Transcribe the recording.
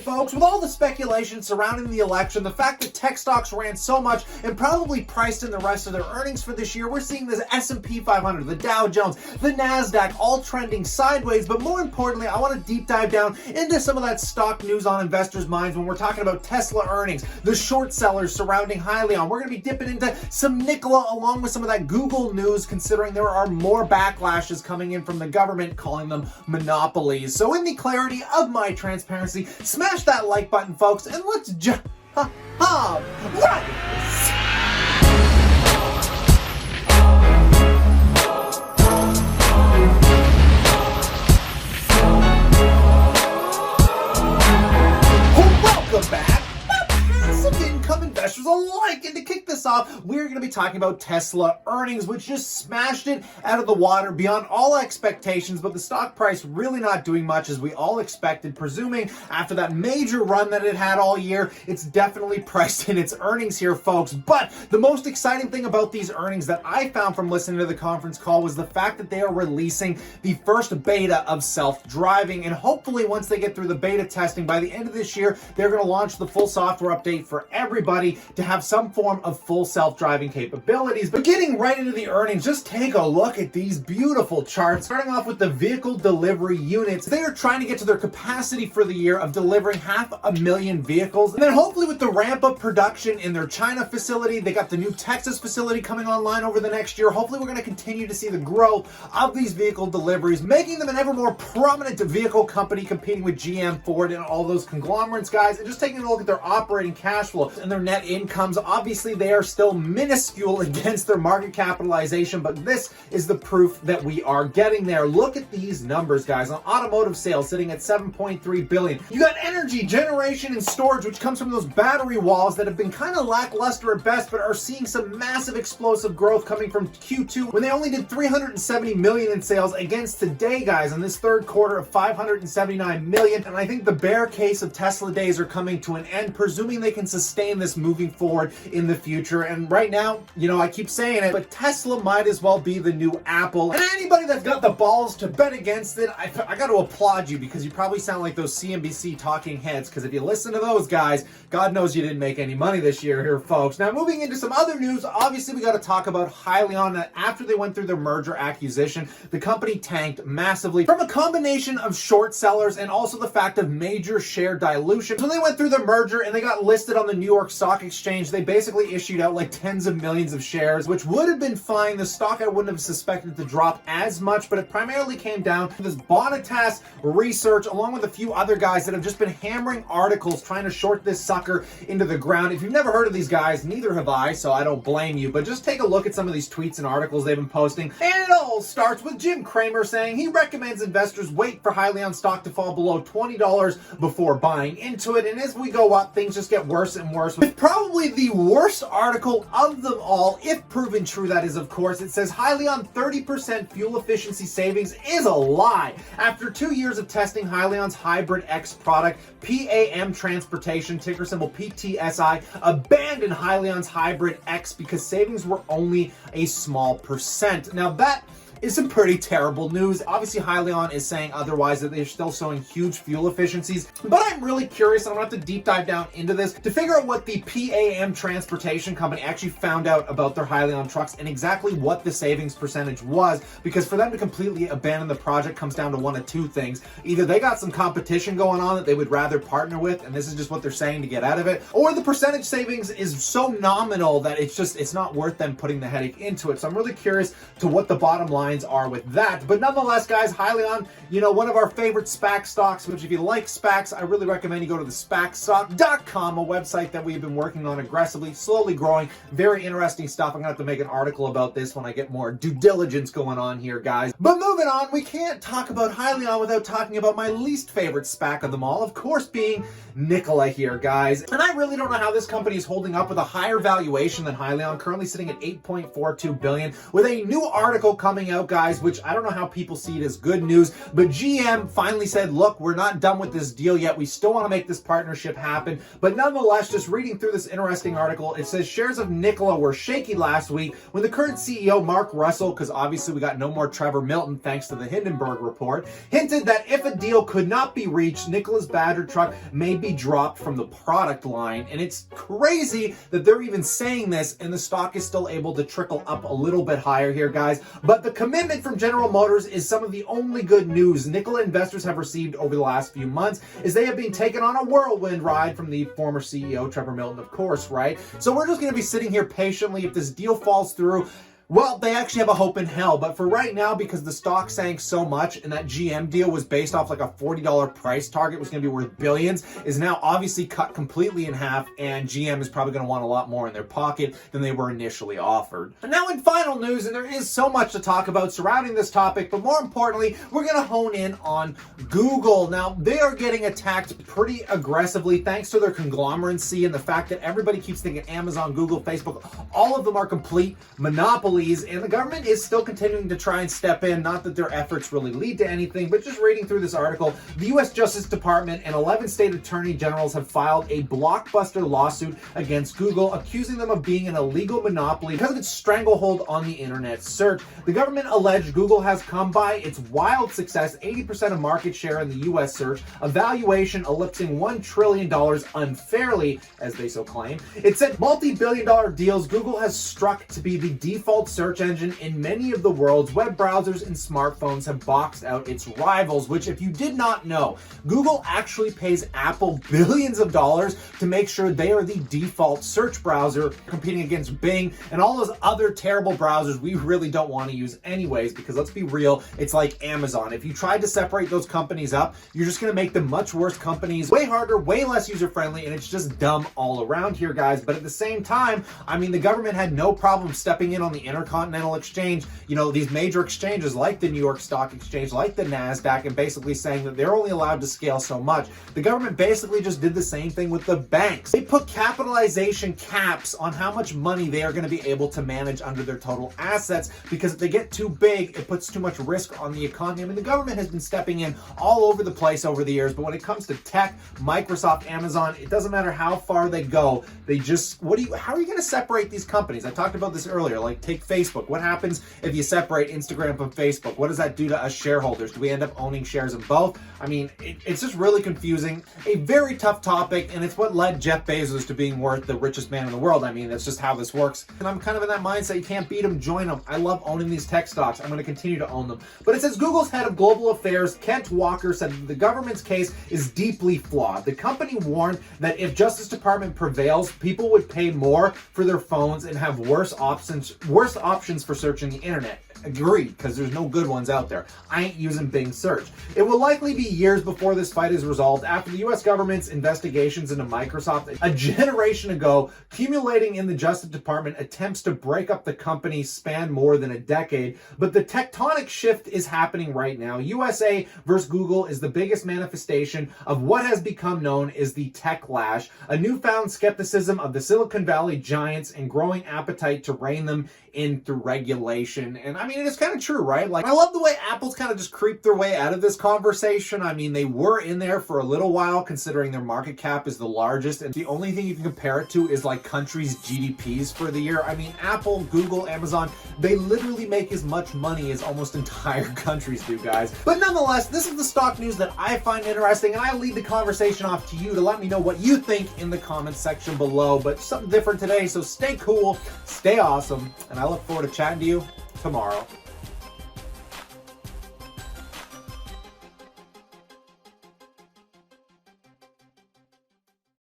folks, with all the speculation surrounding the election, the fact that tech stocks ran so much and probably priced in the rest of their earnings for this year, we're seeing this S&P 500, the Dow Jones, the NASDAQ all trending sideways. But more importantly, I want to deep dive down into some of that stock news on investors' minds when we're talking about Tesla earnings, the short sellers surrounding Hyliion. We're going to be dipping into some Nikola along with some of that Google news, considering there are more backlashes coming in from the government calling them monopolies. So in the clarity of my transparency, smash that like button, folks, and let's welcome back, passive income investors alike. And to kick this off, we're going to be talking about Tesla earnings, which just smashed it out of the water beyond all expectations, but the stock price really not doing much as we all expected, presuming after that major run that it had all year, it's definitely priced in its earnings here, folks. But the most exciting thing about these earnings that I found from listening to the conference call was the fact that they are releasing the first beta of self-driving, and hopefully once they get through the beta testing by the end of this year, they're going to launch the full software update for everybody to have some form of full self-driving capabilities. But getting right into the earnings, just take a look at these beautiful charts. Starting off with the vehicle delivery units, they are trying to get to their capacity for the year of delivering 500,000 vehicles. And then hopefully with the ramp up production in their China facility, they got the new Texas facility coming online over the next year. Hopefully we're going to continue to see the growth of these vehicle deliveries, making them an ever more prominent vehicle company competing with GM, Ford, and all those conglomerates, guys. And just taking a look at their operating cash flow and their net incomes, obviously they are still minuscule against their market capitalization, but this is the proof that we are getting there. Look at these numbers, guys. On automotive sales sitting at 7.3 billion. You got energy generation and storage, which comes from those battery walls that have been kind of lackluster at best, but are seeing some massive explosive growth coming from Q2 when they only did 370 million in sales against today, guys, in this third quarter of 579 million. And I think the bear case of Tesla days are coming to an end, presuming they can sustain this moving forward in the future. And right now, you know, I keep saying it, but Tesla might as well be the new Apple. And anybody that's got the balls to bet against it, I got to applaud you, because you probably sound like those CNBC talking heads, because if you listen to those guys, God knows you didn't make any money this year here, folks. Now, moving into some other news, obviously we got to talk about Hyliion. After they went through their merger acquisition, the company tanked massively from a combination of short sellers and also the fact of major share dilution. So they went through the merger and they got listed on the New York Stock Exchange. They basically issued out like tens of millions of shares, which would have been fine. The stock I wouldn't have suspected to drop as much, but it primarily came down to this Bonitas research along with a few other guys that have just been hammering articles trying to short this sucker into the ground. If you've never heard of these guys, neither have I, so I don't blame you, but just take a look at some of these tweets and articles they've been posting. And it all starts with Jim Cramer saying he recommends investors wait for Hyliion stock to fall below $20 before buying into it. And as we go up, things just get worse and worse, with probably the worst article of them all, if proven true, that is, of course. It says Hyliion 30% fuel efficiency savings is a lie. After 2 years of testing Hyliion's Hybrid X product, PAM Transportation, ticker symbol PTSI, abandoned Hyliion's Hybrid X because savings were only a small percent. Now that is some pretty terrible news. Obviously, Hyliion is saying otherwise, that they're still showing huge fuel efficiencies. But I'm really curious, and I'm going to have to deep dive down into this to figure out what the PAM Transportation Company actually found out about their Hyliion trucks and exactly what the savings percentage was. Because for them to completely abandon the project comes down to one of two things. Either they got some competition going on that they would rather partner with, and this is just what they're saying to get out of it, or the percentage savings is so nominal that it's not worth them putting the headache into it. So I'm really curious to what the bottom line are with that. But nonetheless, guys, Hyliion, you know, one of our favorite SPAC stocks, which if you like SPACs, I really recommend you go to the SPACstock.com, a website that we've been working on aggressively, slowly growing. Very interesting stuff. I'm gonna have to make an article about this when I get more due diligence going on here, guys. But moving on, we can't talk about Hyliion without talking about my least favorite SPAC of them all, of course being Nikola here, guys. And I really don't know how this company is holding up with a higher valuation than Hyliion, currently sitting at $8.42 billion, with a new article coming out out, guys, which I don't know how people see it as good news, but GM finally said, look, we're not done with this deal yet. We still want to make this partnership happen. But nonetheless, just reading through this interesting article, it says shares of Nikola were shaky last week when the current CEO, Mark Russell, because obviously we got no more Trevor Milton thanks to the Hindenburg report, hinted that if a deal could not be reached, Nikola's Badger truck may be dropped from the product line. And it's crazy that they're even saying this and the stock is still able to trickle up a little bit higher here, guys. But the commitment from General Motors is some of the only good news Nikola investors have received over the last few months, as they have been taken on a whirlwind ride from the former CEO, Trevor Milton, of course, right? So we're just going to be sitting here patiently. If this deal falls through, well, they actually have a hope in hell. But for right now, because the stock sank so much and that GM deal was based off like a $40 price target, was going to be worth billions, is now obviously cut completely in half, and GM is probably going to want a lot more in their pocket than they were initially offered. And now in final news, and there is so much to talk about surrounding this topic, but more importantly, we're going to hone in on Google. Now, they are getting attacked pretty aggressively thanks to their conglomeracy and the fact that everybody keeps thinking Amazon, Google, Facebook, all of them are complete monopolies. And the government is still continuing to try and step in. Not that their efforts really lead to anything, but just reading through this article, the U.S. Justice Department and 11 state attorney generals have filed a blockbuster lawsuit against Google, accusing them of being an illegal monopoly because of its stranglehold on the internet search. The government alleged Google has come by its wild success, 80% of market share in the U.S. search, a valuation ellipsing $1 trillion unfairly, as they so claim. It said multi-billion-dollar deals Google has struck to be the default search engine in many of the world's web browsers, and smartphones have boxed out its rivals, which, if you did not know, Google actually pays Apple billions of dollars to make sure they are the default search browser, competing against Bing and all those other terrible browsers we really don't want to use anyways, because let's be real, it's like Amazon. If you tried to separate those companies up, you're just going to make them much worse companies, way harder, way less user-friendly, and it's just dumb all around here, guys. But at the same time, I mean, the government had no problem stepping in on the Intercontinental Exchange, you know, these major exchanges like the New York Stock Exchange, like the NASDAQ, and basically saying that they're only allowed to scale so much. The government basically just did the same thing with the banks. They put capitalization caps on how much money they are going to be able to manage under their total assets, because if they get too big, it puts too much risk on the economy. I mean, the government has been stepping in all over the place over the years, but when it comes to tech, Microsoft, Amazon, it doesn't matter how far they go, they just, how are you going to separate these companies? I talked about this earlier, like take Facebook. What happens if you separate Instagram from Facebook? What does that do to us shareholders? Do we end up owning shares in both? I mean, it's just really confusing, a very tough topic, and it's what led Jeff Bezos to being worth the richest man in the world. I mean, that's just how this works. And I'm kind of in that mindset, you can't beat them, join them. I love owning these tech stocks. I'm going to continue to own them. But it says Google's head of global affairs, Kent Walker, said that the government's case is deeply flawed. The company warned that if Justice Department prevails, people would pay more for their phones and have worse options for searching the internet. Agreed, because there's no good ones out there. I ain't using Bing search. It will likely be years before this fight is resolved after the U.S. government's investigations into Microsoft a generation ago, accumulating in the Justice Department. Attempts to break up the company span more than a decade, but the tectonic shift is happening right now. USA versus Google is the biggest manifestation of what has become known as the techlash, a newfound skepticism of the Silicon Valley giants and growing appetite to rein them in through regulation. And I mean, it's kind of true, right? Like, I love the way Apple's kind of just creeped their way out of this conversation. I mean, they were in there for a little while, considering their market cap is the largest, and the only thing you can compare it to is like countries' GDPs for the year. I mean, Apple, Google, Amazon, they literally make as much money as almost entire countries do, guys. But nonetheless, this is the stock news that I find interesting, and I lead the conversation off to you to let me know what you think in the comments section below. But something different today, so stay cool, stay awesome, and I look forward to chatting to you tomorrow.